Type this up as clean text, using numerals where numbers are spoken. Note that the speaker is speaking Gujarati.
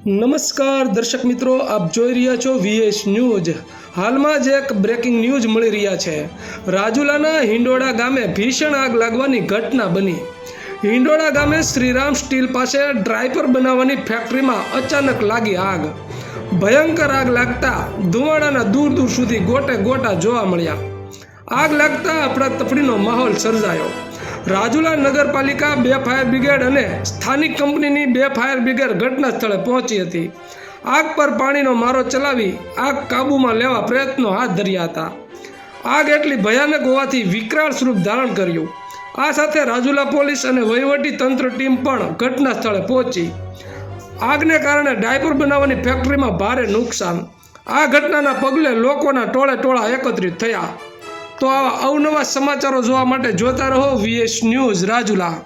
નમસ્કાર દર્શક મિત્રો, આપ જોઈ રહ્યા છો વીએસ ન્યૂઝ। હાલમાં જ એક બ્રેકિંગ ન્યૂઝ મળી રહ્યા છે। રાજુલાના હિંડોળા ગામે ભીષણ આગ લાગવાની ઘટના બની। હિંડોળા ગામે શ્રીરામ સ્ટીલ પાસે ડ્રાયપર બનાવવાની ફેક્ટરીમાં અચાનક લાગી આગ। ભયંકર આગ લાગતા ધુમાડાના દૂર દૂર સુધી ગોટે ગોટા જોવા મળ્યા। આગ લાગતા અફડાતફડીનો માહોલ સર્જાયો। રાજુલા નગરપાલિકા 2 ફાયર બ્રિગેડ અને સ્થાનિક કંપનીની 2 ફાયર બ્રિગેડ ઘટના સ્થળે પહોંચી હતી। આગ પર પાણીનો મારો ચલાવી આગ કાબૂમાં લેવા પ્રયત્નો હાથ ધર્યા હતા। આગ એટલી ભયાનક હોવાથી વિકરાળ સ્વરૂપ ધારણ કર્યું। આ સાથે રાજુલા પોલીસ અને વહીવટી તંત્ર ટીમ પણ ઘટના સ્થળે પહોંચી। આગને કારણે ડાયપર બનાવવાની ફેક્ટરીમાં ભારે નુકસાન। આ ઘટનાના પગલે લોકોના ટોળે ટોળા એકત્રિત થયા। તો આવા અવનવા સમાચારો જોવા માટે જોતા રહો વીએસ ન્યૂઝ રાજુલા।